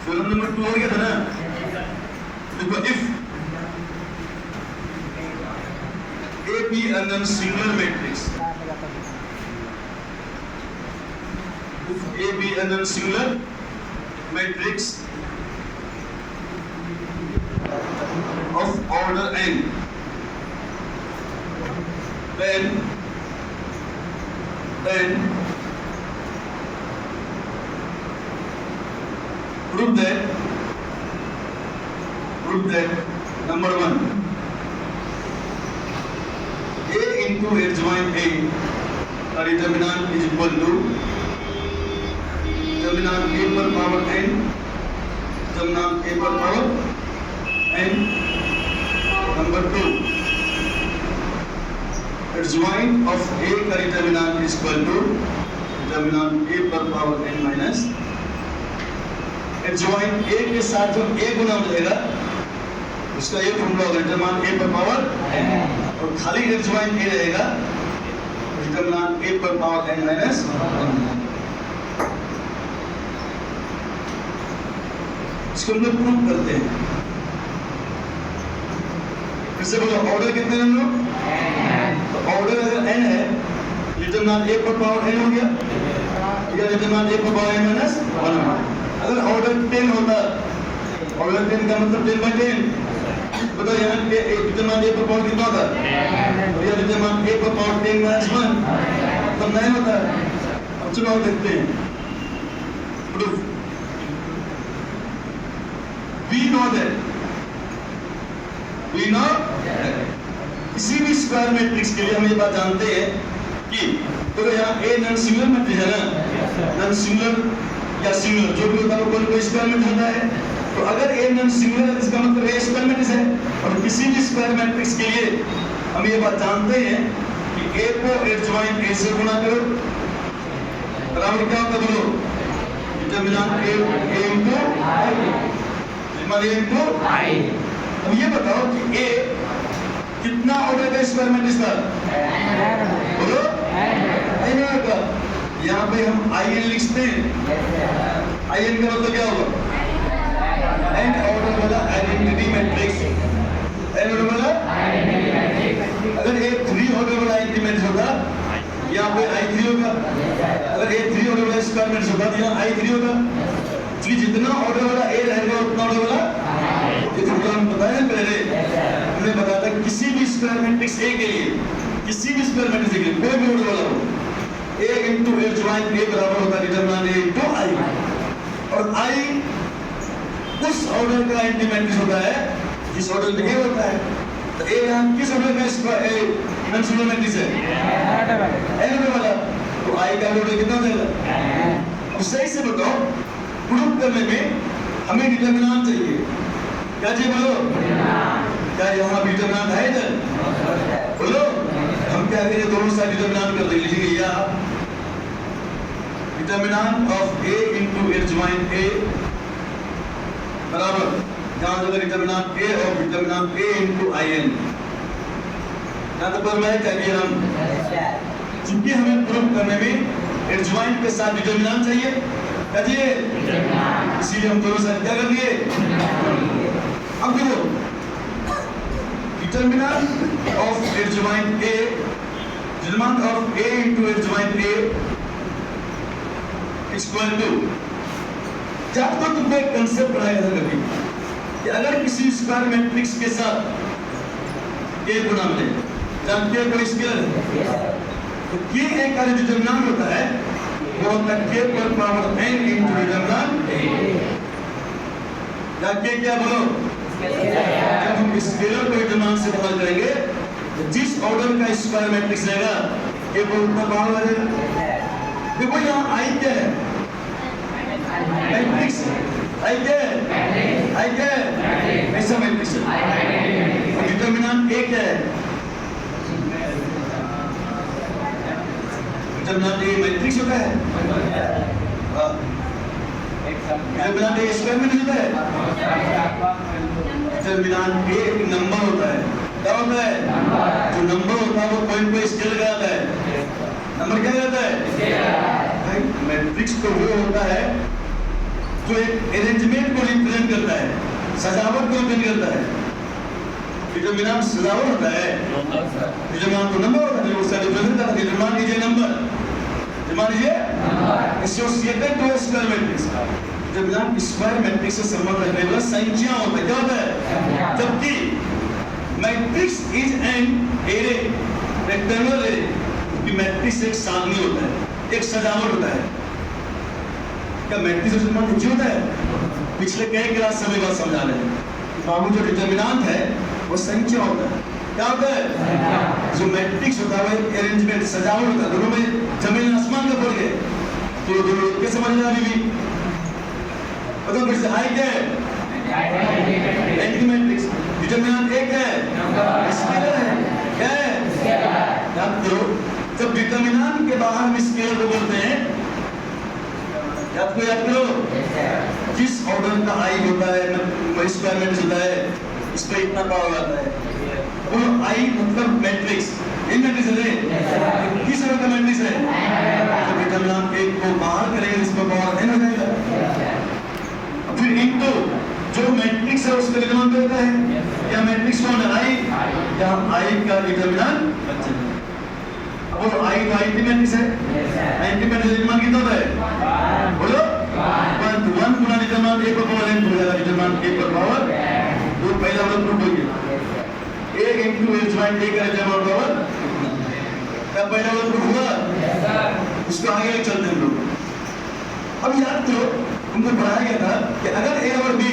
Column number 2 हो गया था ना। देखो if A be a non-singular matrix, if A be a non-singular matrix of order n, then prove that number 1, A into adjoint A, a determinant is equal to determinant A per power n, determinant A per power n. Number 2, adjoint of A का determinant is equal to determinant A per power n minus adjoint A के साथ जो A गुना हो जाएगा उसका ये formula होगा determinant A per power n, और खाली adjoint A रहेगा determinant A per power n minus 1. इसको हम लोग प्रूव करते हैं। फिर से बोलो ऑर्डर कितने हैं हम लोग? तो ऑर्डर अगर n है determinant A per power n हो गया या determinant A per power n minus 1 होगा। अगर ऑर्डर 10 होता, ऑर्डर 10 का मतलब 10 by 10, बताओ यहाँ पे determinant A per power कितना होता और यहाँ determinant A per power 10 minus 1 तो 9 होता है। अब चलो और देखते हैं प्रूफ। We know that किसी भी स्क्वायर मैट्रिक्स के लिए हम ये बात जानते हैं कि तो यहाँ A नॉन सिंगुलर मैट्रिक्स है ना, नॉन सिंगुलर या सिंगुलर जो भी होता है वो कोई स्क्वायर मैट्रिक्स होता है। तो अगर A नॉन सिंगुलर है इसका मतलब A स्क्वायर मैट्रिक्स है, और किसी भी स्क्वायर मैट्रिक्स के लिए हम ये बात जानते हैं कि A को एडजॉइंट A से गुणा करो बराबर क्या होता है बोलो डिटरमिनेंट A into I। अब ये बताओ कि A कितना ऑर्डर का स्क्वायर मैट्रिक्स था बोलो n का। यहाँ पे हम in लिखते हैं, in का मतलब क्या होगा n ऑर्डर वाला आइडेंटिटी मैट्रिक्स, n ऑर्डर वाला अगर A 3 ऑर्डर वाला आइडेंटिटी मैट्रिक्स होता यहाँ पे I3 होगा, अगर A 3 ऑर्डर वाला स्क्वायर मैट्रिक्स होता तो यहाँ I3 होगा। जितना ऑर्डर वाला A रहेगा उतना ऑर्डर वाला ये फॉर्मूला हम बताया पहले, हमने बताया था किसी भी स्क्वायर मैट्रिक्स A के लिए, किसी भी स्क्वायर मैट्रिक्स के लिए कोई भी ऑर्डर वाला हो A into adjoint A बराबर होता है डिटरमिनेंट A into I, और I उस ऑर्डर का आइडेंटिटी मैट्रिक्स होता है जिस ऑर्डर में A होता है। तो A यहाँ किस ऑर्डर में स्क्वायर नॉन सिंगुलर मैट्रिक्स है n वाला, तो I का ऑर्डर कितना देगा। अब सही से बताओ प्रूफ करने में हमें डिटरमिनेंट चाहिए, क्या चाहिए बोलो, क्या यहाँ डिटरमिनेंट है इधर बोलो। हम क्या करें दोनों साइड डिटरमिनेंट कर देंगे, लिखिए या determinant of A into adjoint A बराबर यहाँ जगह डिटरमिनेंट A और डिटरमिनेंट A into in। यहाँ तक पर मैं चाहिए हम, चूंकि हमें प्रूफ करने में एडजॉइंट के साथ डिटरमिनेंट चाहिए, क्या चाहिए, इसीलिए हम दोनों साइड क्या कर दिए। अब देखो determinant of adjoint A, determinant of A into adjoint A equal to, जब तक तुमको एक कंसेप्ट पढ़ाया था कभी कि अगर किसी स्क्वायर मैट्रिक्स के साथ A गुना मिले, जानते हो कोई स्केलर है तो K एक का डिटरमिनेंट होता है वो होता है K पर power n into determinant A, या K क्या बोलो, जब हम स्केलर को डिटरमिनेंट से बदल करेंगे तो जिस ऑर्डर का स्क्वायर मैट्रिक्स रहेगा K पर उतना पावर आ जाएगा। देखो यहाँ I क्या है, मैट्रिक्स I क्या है, I क्या है, ऐसा मैट्रिक्स है। डिटरमिनेंट A क्या है, डिटरमिनेंट A मैट्रिक्स होता है, डिटरमिनेंट A स्क्वायर मैट्रिक्स होता है, डिटरमिनेंट A एक नंबर होता है, क्या होता है, जो नंबर होता है वो पॉइंट पे स्केल लगाता है, नंबर क्या रहता है, मैट्रिक्स तो वो होता है जो एक अरेंजमेंट को रिप्रेजेंट करता है, सजावट को रिप्रेजेंट करता है। डिटरमिनेंट सजावट होता है, डिटरमिनेंट तो नंबर होता है, जो उसका रिप्रेजेंट करता है। डिटरमिनेंट इज ए नंबर, मान लीजिए associated to square matrix. Determinant square matrix से संबंध रखने वाला संख्या होता है। क्या होता है? जबकि matrix is an array, rectangular array, कि मैट्रिक्स एक सारणी होता है, एक सजावट होता है। क्या मैट्रिक्स से संबंध निश्चित होता है? पिछले कई क्लास समय बाद समझा रहे हैं। बाबू जो डिटरमिनेंट है वो संख्या होता है। क्या होता है? जो मैट्रिक्स होता है वो एक अरेंजमेंट, सजावट होता है। दोनों में जमीन आसमान का फर्क है। तो दोनों क्या समझ रहे हैं अभी भी? बताओ फिर से, आई क्या है? Anti matrix. डिटरमिनेंट एक है, स्केलर है। क्या है? याद करो, जब डिटरमिनेंट के बाहर हम स्केलर को बोलते हैं, याद करो, जिस ऑर्डर का आई होता है, स्क्वायर मैट्रिक्स होता है, इस पे इतना पावर आता है। वो आई मतलब मैट्रिक्स, इन मैट्रिक्स है, किस ऑर्डर का मैट्रिक्स है? तो डिटरमिनेंट एक को बाहर करेंगे, इस पर पावर n हो जाएगा। फिर इनटू जो मैट्रिक्स है उसका डिटरमिनेंट होता है, या मैट्रिक्स कौन है? आई, या आई का डिटरमिनेंट बच्चे। अब वो आई तो आई मैट्रिक्स है, आई मैट्रिक्स डिटरमिनेंट कितना होता है? बोलो, 1 गुना डिटरमिनेंट a पर पावर n हो जाएगा। डिटरमिनेंट a पर पावर 2, पहला वाला प्रूफ हो गया। a into h joint a का डिटरमिनेंट पावर, क्या पहला वाला प्रूफ हुआ? उसको आगे ले चलते हैं लोग। अब याद करो, तुमको पढ़ाया गया था कि अगर a और b